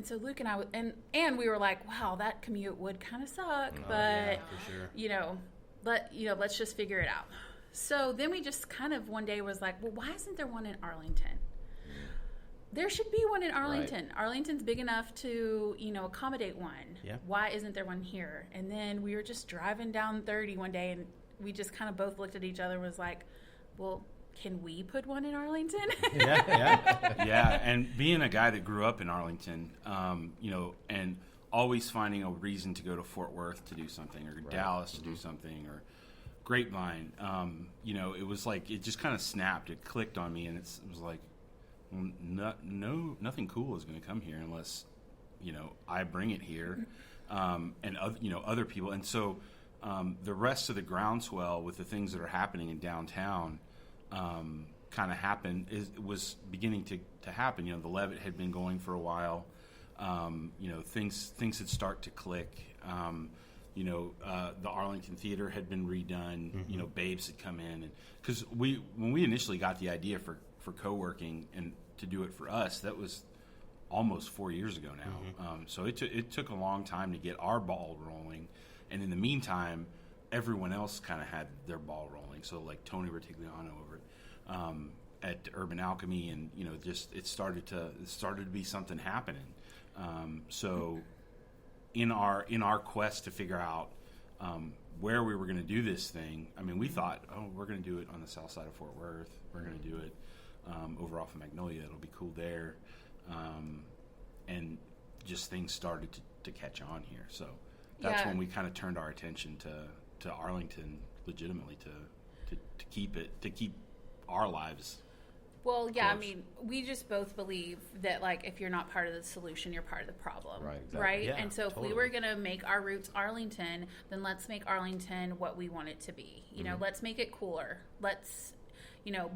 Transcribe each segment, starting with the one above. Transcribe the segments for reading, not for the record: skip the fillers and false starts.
And so Luke and I, and we were like, wow, that commute would kind of suck, but, yeah, for sure. Let's just figure it out. So then we just kind of one day was like, well, why isn't there one in Arlington? There should be one in Arlington. Right. Arlington's big enough to, accommodate one. Yeah. Why isn't there one here? And then we were just driving down 30 one day, and we just kind of both looked at each other and was like, well, can we put one in Arlington? Yeah. And being a guy that grew up in Arlington, and always finding a reason to go to Fort Worth to do something, or Dallas to do something, or Grapevine, it was like, it just kind of snapped. It clicked on me, and it was like, nothing cool is going to come here unless, I bring it here, and other people. And so the rest of the groundswell with the things that are happening in downtown kind of happened. It was beginning to happen. The Levitt had been going for a while. Things had started to click. The Arlington Theater had been redone. Mm-hmm. Babes had come in, and because when we initially got the idea for co-working and to do it for us, that was almost 4 years ago now. Mm-hmm. So it took a long time to get our ball rolling, and in the meantime, everyone else kind of had their ball rolling. So like Tony Retigliano over at Urban Alchemy, and it started to be something happening. So in our quest to figure out where we were going to do this thing, I mean, we thought, we're going to do it on the south side of Fort Worth. We're going to do it over off of Magnolia. It'll be cool there. And just things started to catch on here. So that's when we kind of turned our attention to Arlington legitimately to keep our lives. Well, yeah, close. I mean, we just both believe that, like, if you're not part of the solution, you're part of the problem. Right, exactly. Right? Yeah, and so if we were going to make our roots Arlington, then let's make Arlington what we want it to be. Let's make it cooler. Let's,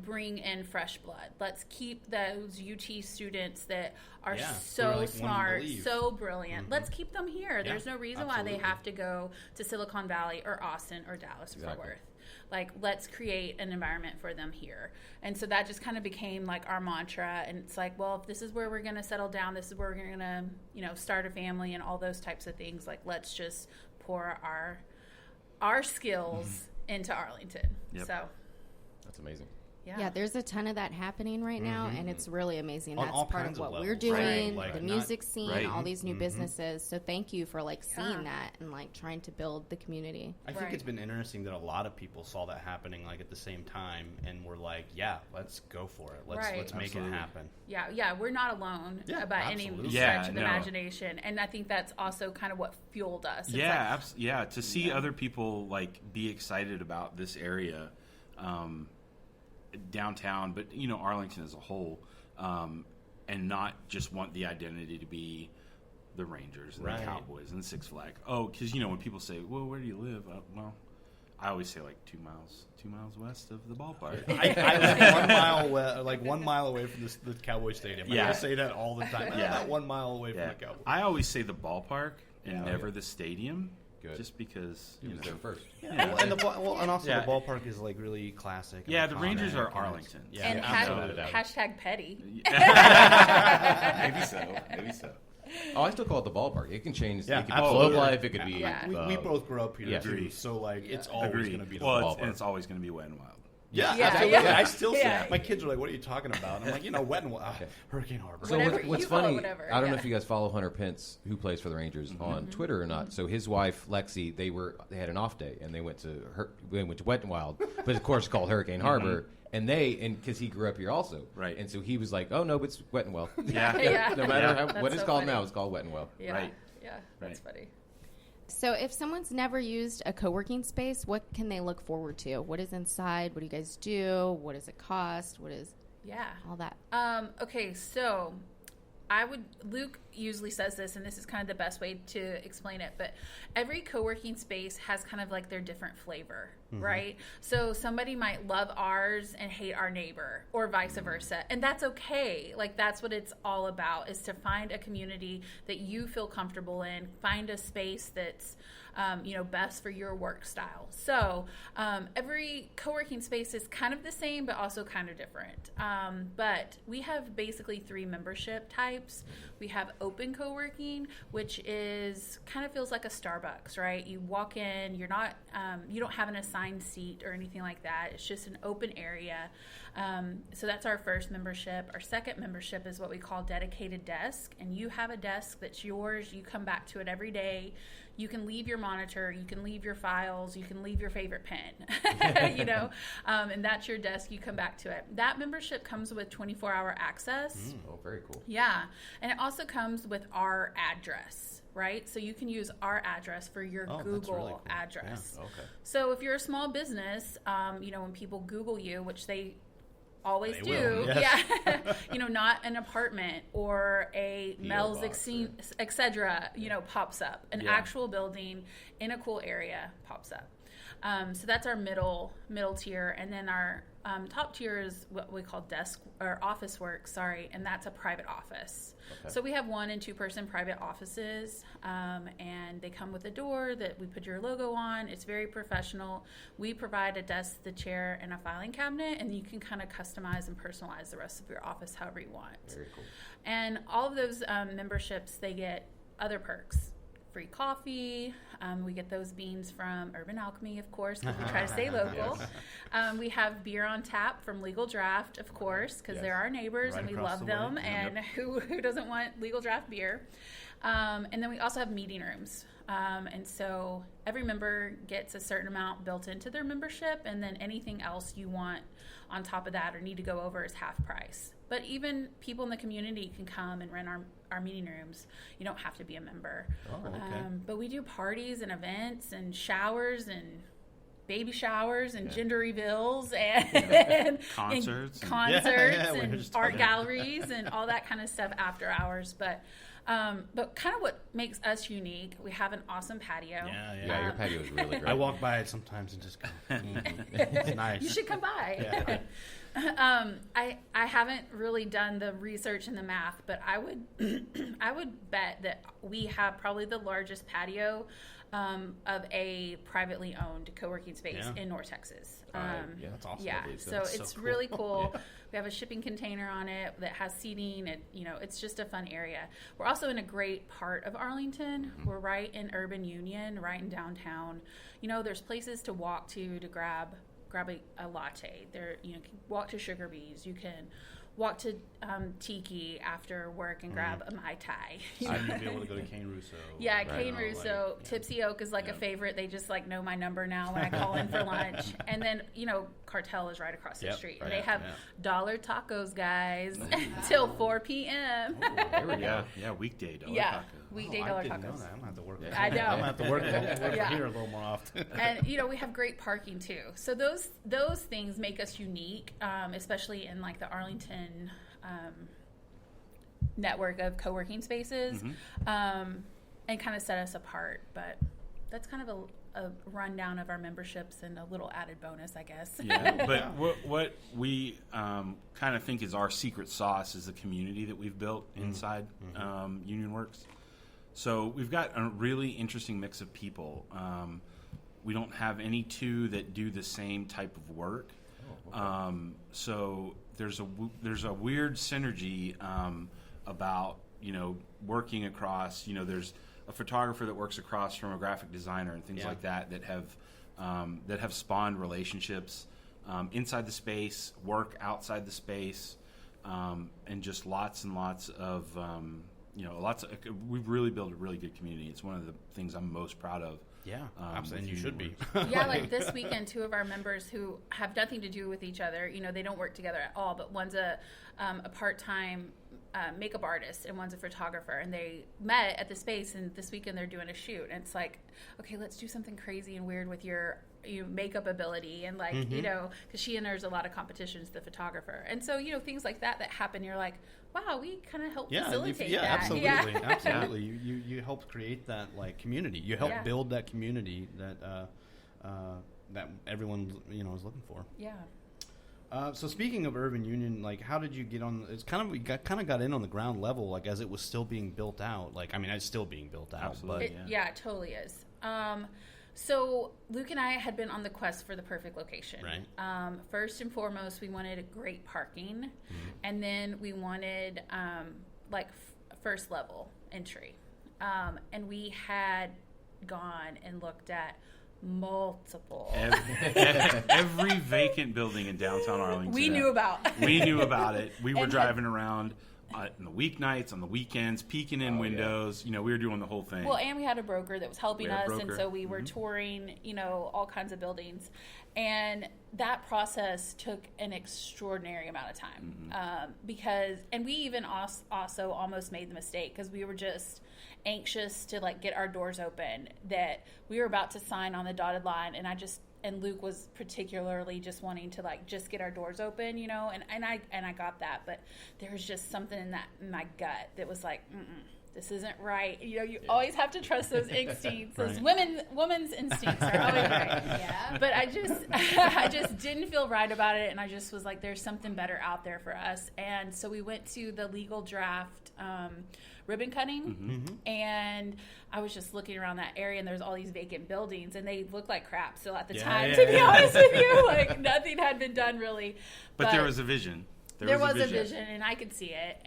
bring in fresh blood. Let's keep those UT students that are so smart, so brilliant. Mm-hmm. Let's keep them here. Yeah, there's no reason why they have to go to Silicon Valley or Austin or Dallas or Fort Worth. Like, let's create an environment for them here. And so that just kind of became like our mantra. And it's like, well, if this is where we're going to settle down, this is where we're going to, start a family and all those types of things. Like, let's just pour our skills into Arlington. Yep. So that's amazing. Yeah, there's a ton of that happening right now, and it's really amazing. That's part of what levels, we're doing, right? the music scene, all these new Mm-hmm. businesses. So thank you for, seeing that and, trying to build the community. I think it's been interesting that a lot of people saw that happening, at the same time, and were like, yeah, let's go for it. Let's make it happen. Yeah, we're not alone by any stretch of the imagination. And I think that's also kind of what fueled us. It's to see other people, be excited about this area, downtown, but Arlington as a whole, and not just want the identity to be the Rangers and the Cowboys and the Six Flags. Because when people say, "Well, where do you live?" I always say 2 miles west of the ballpark. I live 1 mile away from the Cowboy Stadium. I say that all the time. I'm about 1 mile away from the Cowboys. I always say the ballpark and never the stadium. Good. Just because you was there first. Yeah. And the ballpark is really classic. Yeah, the Rangers are Arlington. And hashtag petty. Maybe so. Oh, I still call it the ballpark. It can change. Yeah, it could be Globe Life. It could be. We both grew up here too, so it's always going to be the ballpark. And it's always going to be Wet and Wild. Yeah, absolutely. Yeah. I still say my kids are like, "What are you talking about?" I'm like, Wet and Wild, Hurricane Harbor. So what's funny? I don't know if you guys follow Hunter Pence, who plays for the Rangers, on Twitter or not. So his wife Lexi, they had an off day and they went to Wet and Wild, but of course it's called Hurricane Harbor. And because he grew up here also, right? And so he was like, "Oh no, it's Wet and Well." Yeah. No matter what it's called now, it's called Wet and Well. Yeah. Right. Yeah, that's funny. So if someone's never used a co-working space, what can they look forward to? What is inside? What do you guys do? What does it cost? What is all that? Okay, so Luke usually says this, and this is kind of the best way to explain it, but every co-working space has kind of their different flavor, right? So somebody might love ours and hate our neighbor, or vice versa, and that's okay. That's what it's all about, is to find a community that you feel comfortable in, find a space that's best for your work style. So every co-working space is kind of the same, but also kind of different. But we have basically 3 membership types. types. We have open co-working, which is kind of feels like a Starbucks, right? You walk in, you're not, you don't have an assigned seat or anything like that. It's just an open area. So that's our first membership. Our second membership is what we call dedicated desk, and you have a desk that's yours. You come back to it every day. You can leave your monitor, you can leave your files, you can leave your favorite pen, you know, and that's your desk. You come back to it. That membership comes with 24-hour access. Oh, very cool. Yeah, and it also comes with our address, right? So you can use our address for your Google really cool. address. Yeah. Okay. So if you're a small business, you know, when people Google you, which they always they do. Yes. Yeah. You know, not an apartment or a Mel's, etc. You know, pops up. An actual building in a cool area pops up. So that's our middle tier, and then our top tier is what we call desk or office work. And that's a private office. Okay. So we have 1 and 2 person private offices, and they come with a door that we put your logo on. It's very professional. We provide a desk, the chair, and a filing cabinet, and you can kind of customize and personalize the rest of your office however you want. Very cool. And all of those memberships, they get other perks. Free coffee. We get those beans from Urban Alchemy, of course, because we try to stay local. Yes. We have beer on tap from Legal Draft, of course, because they're our neighbors and we love them. And who doesn't want Legal Draft beer? And then we also have meeting rooms. And so every member gets a certain amount built into their membership, and then anything else you want on top of that or need to go over is half price. But even people in the community can come and rent our meeting rooms. You don't have to be a member. Oh, okay. But we do parties and events and showers and baby showers and gender reveals and concerts and art galleries and all that kind of stuff after hours. But kind of what makes us unique, we have an awesome patio. Yeah, your patio is really great. I walk by it sometimes and just go, it's nice. You should come by. Yeah. I haven't really done the research and the math, but I would bet that we have probably the largest patio of a privately owned co-working space in North Texas. That's awesome. Yeah, so it's cool. Really cool. Yeah. We have a shipping container on it that has seating. It's just a fun area. We're also in a great part of Arlington. Mm-hmm. We're right in Urban Union, right in downtown. There's places to walk to grab a latte. There, you can walk to Sugar Bees. You can walk to Tiki after work and grab a Mai Tai. I'd be able to go to Cane Russo. Yeah, right. Cane Russo. Tipsy Oak is a favorite. They just know my number now when I call in for lunch. And then, Cartel is right across the street. Right. They have dollar tacos, guys, till 4 p.m. Oh, there we go. Yeah, weekday dollar tacos. Weekday dollar tacos. I didn't know that. I'm going to have to work. Yeah. I know. I'm going to have to work here a little more often. And, we have great parking, too. So those things make us unique, especially in, the Arlington network of co-working spaces, and kind of set us apart. But that's kind of a rundown of our memberships and a little added bonus, I guess. Yeah, but what we kind of think is our secret sauce is the community that we've built inside Union Worx. So we've got a really interesting mix of people. We don't have any two that do the same type of work. Oh, okay. So there's a weird synergy about working across. There's a photographer that works across from a graphic designer and things like that have spawned relationships inside the space, work outside the space, and just lots and lots of we've really built a really good community. It's one of the things I'm most proud of. Yeah, absolutely. And you should be. Yeah, this weekend, 2 of our members who have nothing to do with each other, they don't work together at all, but one's a part-time makeup artist and one's a photographer, and they met at the space, and this weekend they're doing a shoot, and it's okay, let's do something crazy and weird with your makeup ability, and because she enters a lot of competitions, the photographer, and so things like that happen. You're like, wow, we kind of help facilitate that. Absolutely. Absolutely. You help create that community. You help build that community that that everyone is looking for. Yeah. So speaking of Urban Union, how did you get on? It's we got in on the ground level, as it was still being built out. It's still being built out. Absolutely. But it totally is. So Luke and I had been on the quest for the perfect location. Right. First and foremost, we wanted great parking, and then we wanted like first level entry, and we had gone and looked at multiple every vacant building in downtown Arlington. We knew about it. We were driving around on the weeknights, on the weekends, peeking in windows. We were doing the whole thing. Well, and we had a broker that was helping us, and so we were touring, all kinds of buildings. And that process took an extraordinary amount of time because we even also almost made the mistake because we were just anxious to like get our doors open, that we were about to sign on the dotted line, and Luke was particularly just wanting to like just get our doors open, and I got that, but there was just something in my gut that was like, this isn't right. You always have to trust those instincts. Those women's instincts are always right. Yeah. But I just didn't feel right about it, and I just was like, there's something better out there for us. And so we went to the legal draft ribbon cutting, and I was just looking around that area, and there's all these vacant buildings, and they looked like crap. So at the time, to be honest with you, like nothing had been done really. But there was a vision. There was a vision, and I could see it.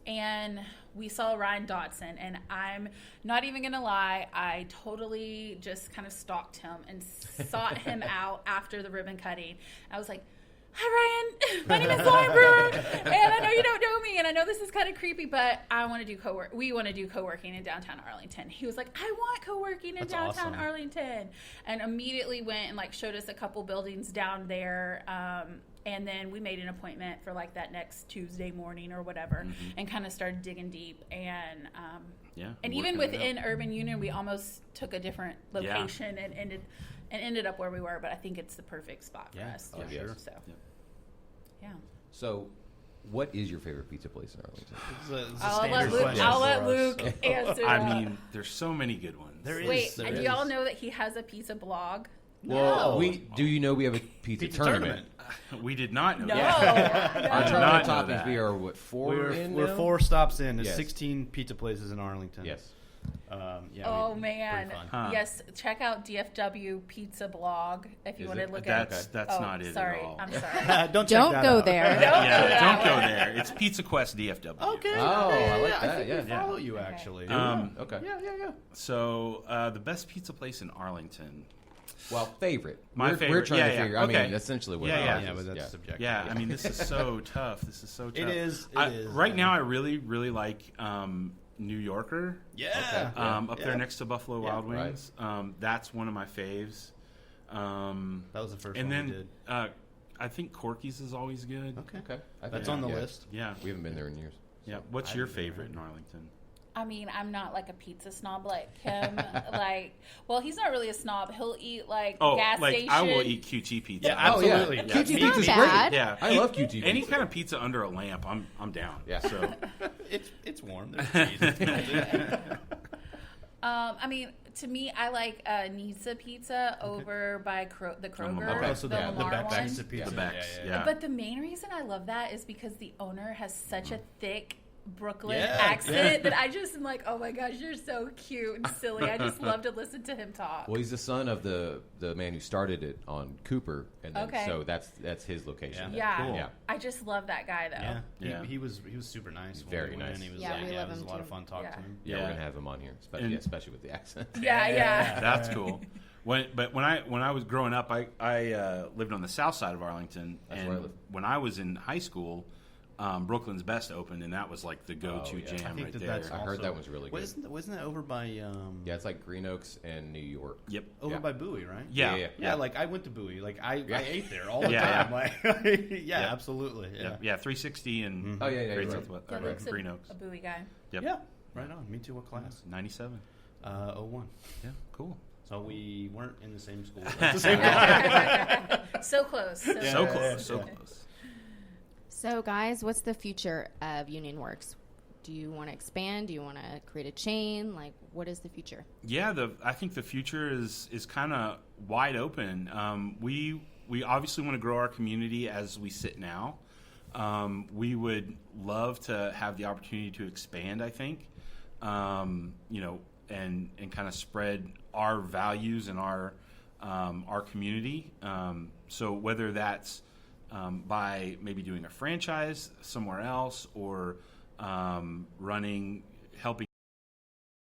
And we saw Ryan Dotson, and I'm not even going to lie, I totally just kind of stalked him and sought him out after the ribbon cutting. I was like, hi, Ryan. My name is Lauren Brewer, and I know you don't know me, and I know this is kind of creepy, but I want to do we want to do co-working in downtown Arlington. He was like, I want co-working in downtown Arlington, and immediately went and like showed us a couple buildings down there. And then we made an appointment for like that next Tuesday morning or whatever, and kind of started digging deep. And and even within Urban Union, we almost took a different location and ended up where we were. But I think it's the perfect spot for us. Oh, sure. So, So, what is your favorite pizza place in Arlington? I'll let Luke answer. I mean, there's so many good ones. Wait, do y'all know that he has a pizza blog? Well, do you know we have a pizza tournament? We did not know that. Our Tournament of Toppings, we are, what, We're 4 stops in. There's 16 pizza places in Arlington. Yes. Man. Yes, check out DFW Pizza Blog if you want to look at it. That's not it sorry. at all. I'm sorry. Don't go there. Don't go there. It's Pizza Quest DFW. Okay. Oh, I like that. I think we follow you, actually. Okay. Yeah. So, the best pizza place in Arlington. Well, favorite. We're trying to figure. I mean, essentially what. But that's subjective. Yeah, I mean, this is so tough. It is. Right now, I really, really like New Yorker. Yeah. Up there next to Buffalo Wild Wings. Right. That's one of my faves. That was the first one then, we did. I think Corky's is always good. Okay. That's on the list. Yeah. We haven't been there in years. So. Yeah. What's your favorite in Arlington? I mean, I'm not like a pizza snob like him. He's not really a snob. He'll eat gas station. I will eat QT pizza. Yeah, absolutely. QT pizza is great. Yeah, I love QT pizza. Any kind of pizza under a lamp, I'm down. Yeah. So it's warm. There's cheese. I mean, to me, I like Nisa Pizza over by the Kroger. Okay, so the Lamar one. Pizza. The Beck's, yeah. But the main reason I love that is because the owner has such a thick Brooklyn accent that I just am like, oh my gosh, you're so cute and silly. I just love to listen to him talk. Well, he's the son of the man who started it on Cooper, and then, so that's his location. Yeah. Cool. Yeah, I just love that guy though. Yeah. He was super nice. Very nice. He was we love it was him a lot too. of fun talking to him. Yeah, we're gonna have him on here, especially with the accent. Yeah. That's cool. When I was growing up, I lived on the south side of Arlington, That's where I and lived. when I was in high school, Brooklyn's Best opened, and that was like the go-to jam right there. I heard that was really good. Wasn't that over by? Yeah, it's like Green Oaks and New York. Yep. Over by Bowie, right? Yeah. Like I went to Bowie. Like I ate there all the time. Like, absolutely. Yeah. 360 and Great Southwest. Luke's Green Oaks. a Bowie guy. Yep. Yeah. Right on. Me too. What class? 97. 01. Yeah. Cool. So we weren't in the same school at the same time. So close. So close. So, guys, what's the future of Union Worx? Do you want to expand? Do you want to create a chain? Like, what is the future? Yeah, I think the future is kind of wide open. We obviously want to grow our community as we sit now. We would love to have the opportunity to expand, I think, and kind of spread our values and our community. So whether that's by maybe doing a franchise somewhere else or running, helping